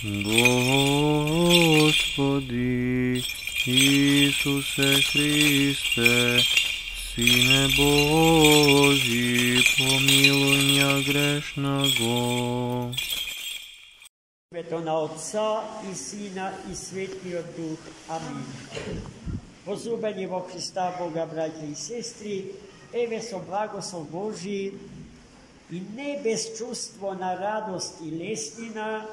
Господи Исусе Христе, Сине Божий, помилуй меня грешного. To na Otca i Syna i Svätého Ducha. Amen. Возлюбени во Христа Бога, братья и сестры, еве со благослов Божий и не без чувства на радост и леснина,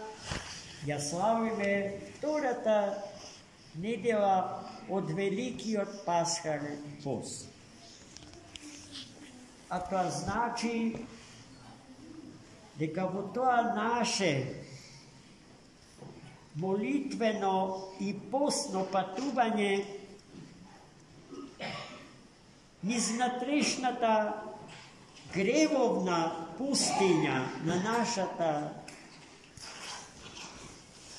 ја славиме втората недела од Великиот Пасхален пост. А тоа значи дека во тоа наше молитвено и постно патување низ натрешната гревовна пустиња на нашата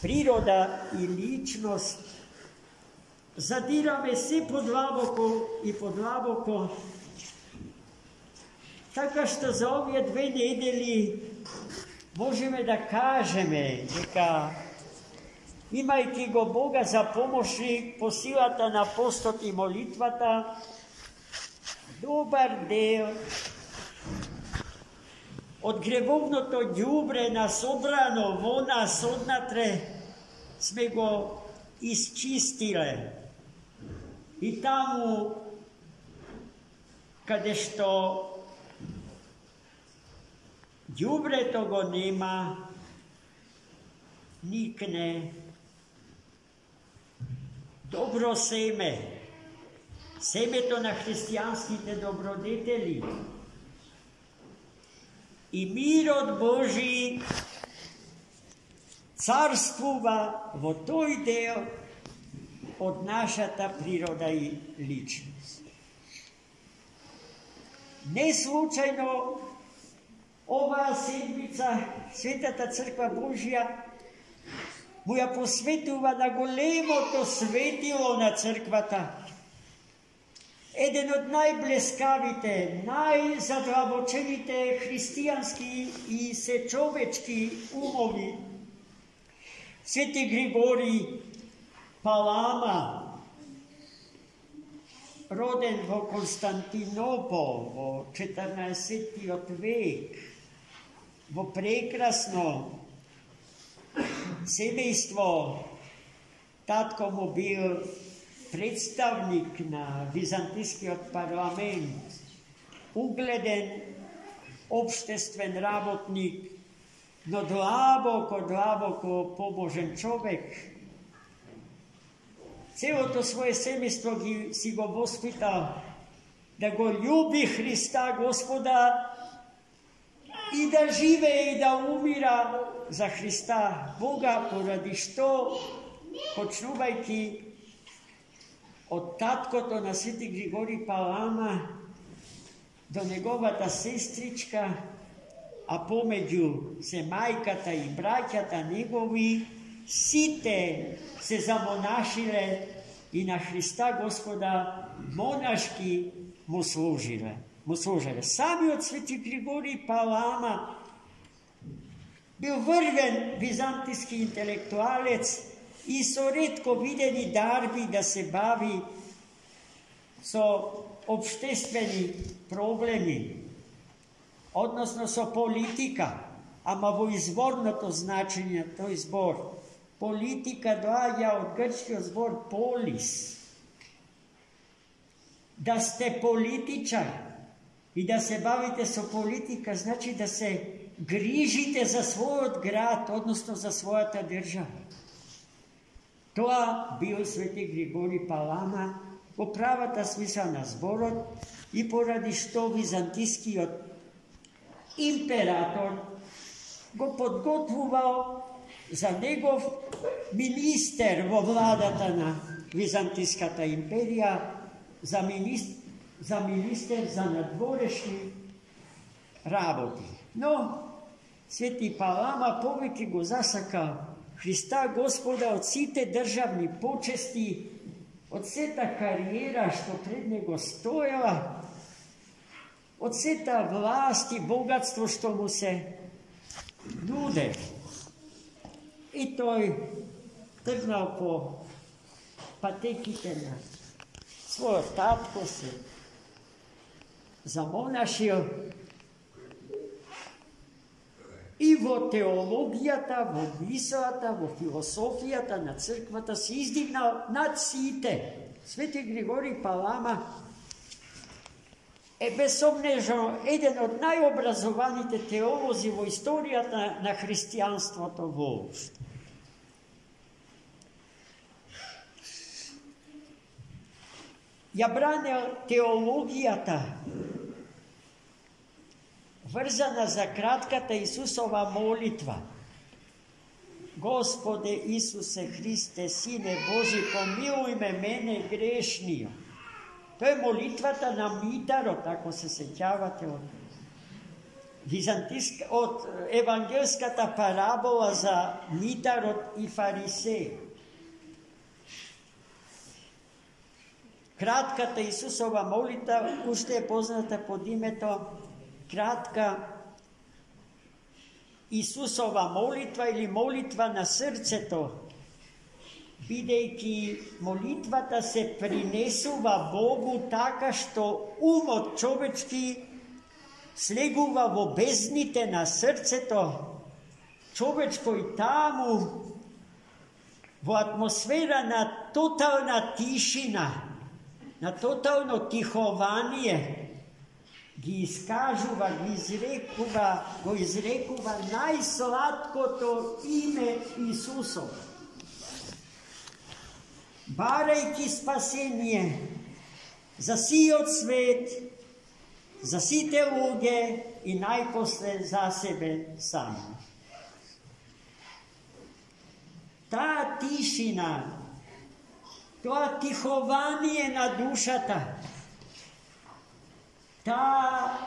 природа и личност, задираме се подлабоко и подлабоко, така што за овие две недели можеме да кажеме дека имајќи го Бога за помошник по силата на постот и молитвата, добар дел од гревовното ѓубре насобрано во нас однатре сме го исчистиле. И таму каде што ѓубрето го нема, никне добро семе, семето на христијанските добродетели. И мирот Божи царствува во тој дел од нашата природа и личност. Не случајно оваа седмица Светата Црква Божја му ја посветува на големото светило на црквата, еден од најблескавите, најзадлабочените христијански и сечовечки умови, Свети Григорий Палама, роден во Константинопол во 14 век, во прекрасно семејство. Татко му бил представник на византискиот парламент, угледен обштествен работник, но длабоко побожен човек. Целото свое семејство си го воспитал да го љуби Христа Господа и да живее и да умира за Христа Бога, поради што, почнувајќи од таткото на Свети Григорий Палама до неговата сестричка, а помеѓу се мајката и браќата негови, сите се замонашиле и на Христа Господа монашки му служиле. Самиот Свети Григорий Палама бил врвен византиски интелектуалец и со ретко видени дарби да се бави со обштествени проблеми, односно со политика, ама во изворното значење тој збор. Политика доаѓа од грчкиот збор полис. Да сте политичар и да се бавите со политика, значи да се грижите за својот град, односно за својата држава. Тоа бил Свети Григорий Палама во правата смисла на зборот и поради што византискиот император го подготвувал за негов министер во владата на Византиската империја, за министер за надворешни работи. Но Свети Палама повеќе го засакал Христа Господа од сите државни почести, од сета кариера што пред него стоела, од сета власт и богатство што му се нуде. И той тръгнал по пътеките на своя татко се замонашил и во теологията, во мисълата, во философията на църквата се издигнал над сите. Свети Григорий Палама е безсомнежно еден от най-образованите теолози во историјата на християнството воопшто. Ја бранел теологијата, врзана за кратката Исусова молитва. Господе Исусе Христе, Сине Божи, помилуј ме, мене грешниот. Тоа е молитвата на Митарот, ако се сеќавате од евангелската парабола за Митарот и фарисеј. Кратката Исусова молитва уште е позната под името кратка Исусова молитва или молитва на срцето, бидејќи молитвата се принесува Богу така што умот човечки слегува во бездните на срцето човечко и таму во атмосфера на тотална тишина, на тотално тихование ги искажува, го изрекува најсладкото име Исусов, барајќи спасение за сиот свет, за сите луѓе и најпосле за себе само. Таа тишина, тоа тихование на душата, таа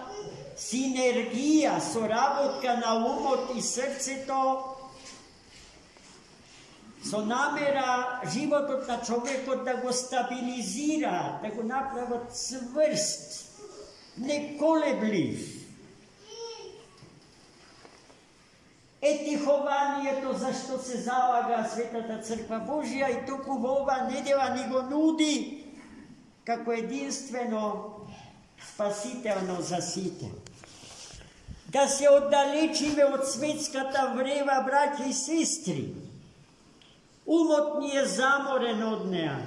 синергија, соработка на умот и срцето, со намера животот на човекот да го стабилизира, да го направат цврст, неколеблив. Е тихованието зашто се залага Светата Црква Божија и току во ова недела ни го нуди како единствено спасително за сите. Да се оддалечиме од светската врева, браќа и сестри. Умот ни е заморен од неа,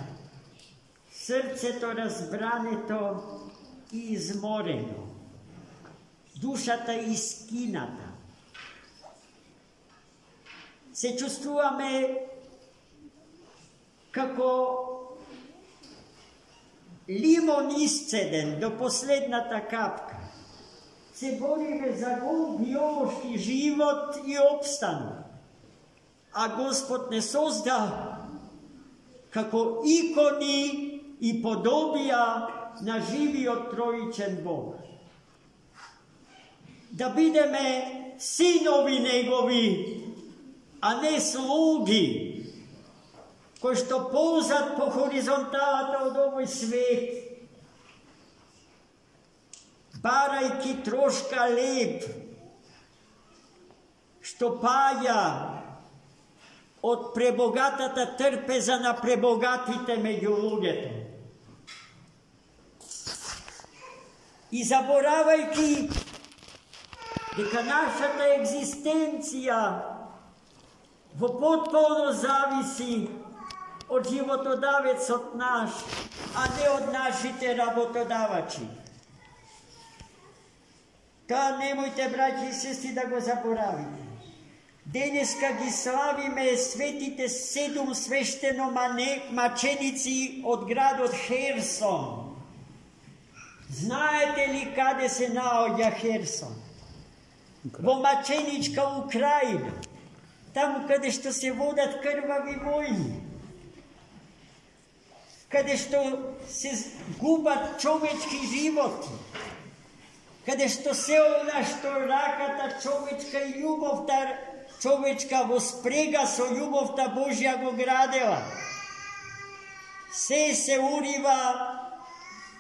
срцето разбрането и изморено, душата искината. Се чувствуваме како лимон исцеден до последната капка. Се бориме за гол биолошки живот и обстанок. А Господ не создал како икони и подобија на живиот троичен Бог. Да бидеме синови Негови, а не слуги, кои што ползат по хоризонталата од овој свет, барајќи трошка леб, што паја од пребогатата трпеза на пребогатите меѓу луѓето. И заборавајќи дека нашата екзистенција во потполно зависи од животодавецот наш, а не од нашите работодавачи. Тоа немојте, браќи и сестри, да го заборавите. Денеска ги славиме светите 7 свештено маченици од градот Херсон. Знаете ли каде се наоѓа Херсон? Во маченичка Украина. Таму каде што се водат крвави војни. Каде што се губат човечки животи. Каде што се она што раката човечка и љубовта човечка во спрега со љубовта Божја го градела. Се урива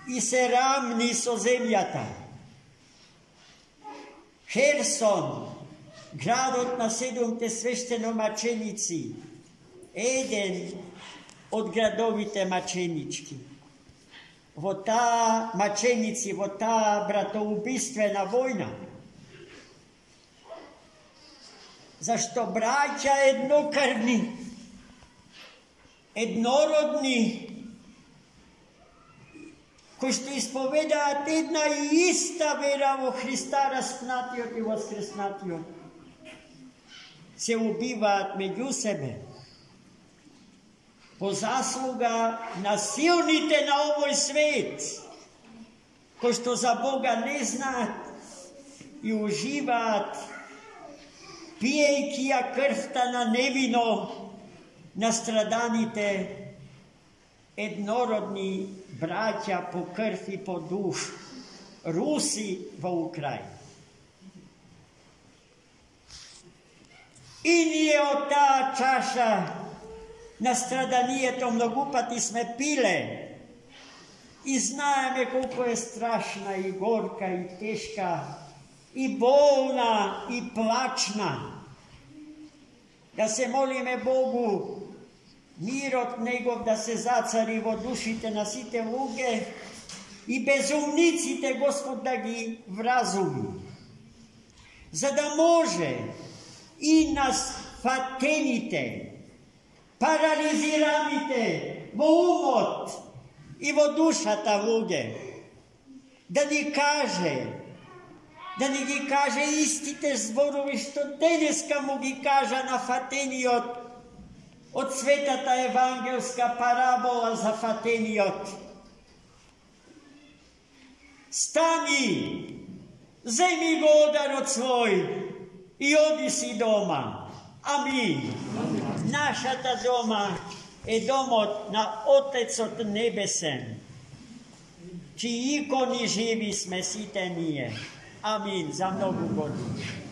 и се рамни со земјата. Херсон Gradot na 7. sveštenomačenici. Eden od gradovite mačenički. Vo ta mačenici, vo ta bratoubistvena vojna. Zašto braća jednokrvni, jednorodni, koji što ispovedavate jedna i ista vera vo Hrista raspnatijot i voskresnatijot, se ubivat među sebe. Po zasluga nasilnite na ovoj svet, ko što za Boga ne zna i uživat, pijejkija krvta na nevino, nastradanite jednorodni braća po krv i po duš, Rusi vo Ukrajini. I nije od ta čaša nastradanijetom mnogupati sme pile i znajeme koliko je strašna i gorka i teška i bolna i plačna. Da se molime Bogu mirot njegov da se zacari vo dušite na site luge i bezumnicite Gospod da gi vrazumi. Za da može i nas fatenite, paraliziramite vo umot i vo dušata luge, da ni kaže istite zborovi što deneska mu gi kaža na fateniot od svetata evangelska parabola za fateniot. Stani, zemi godar od svoj i odi si doma. Amin. Naša ta doma je domot na Otecot nebesen, čiji ikoni živi sme sitenije. Amin. Za mnogu godinu.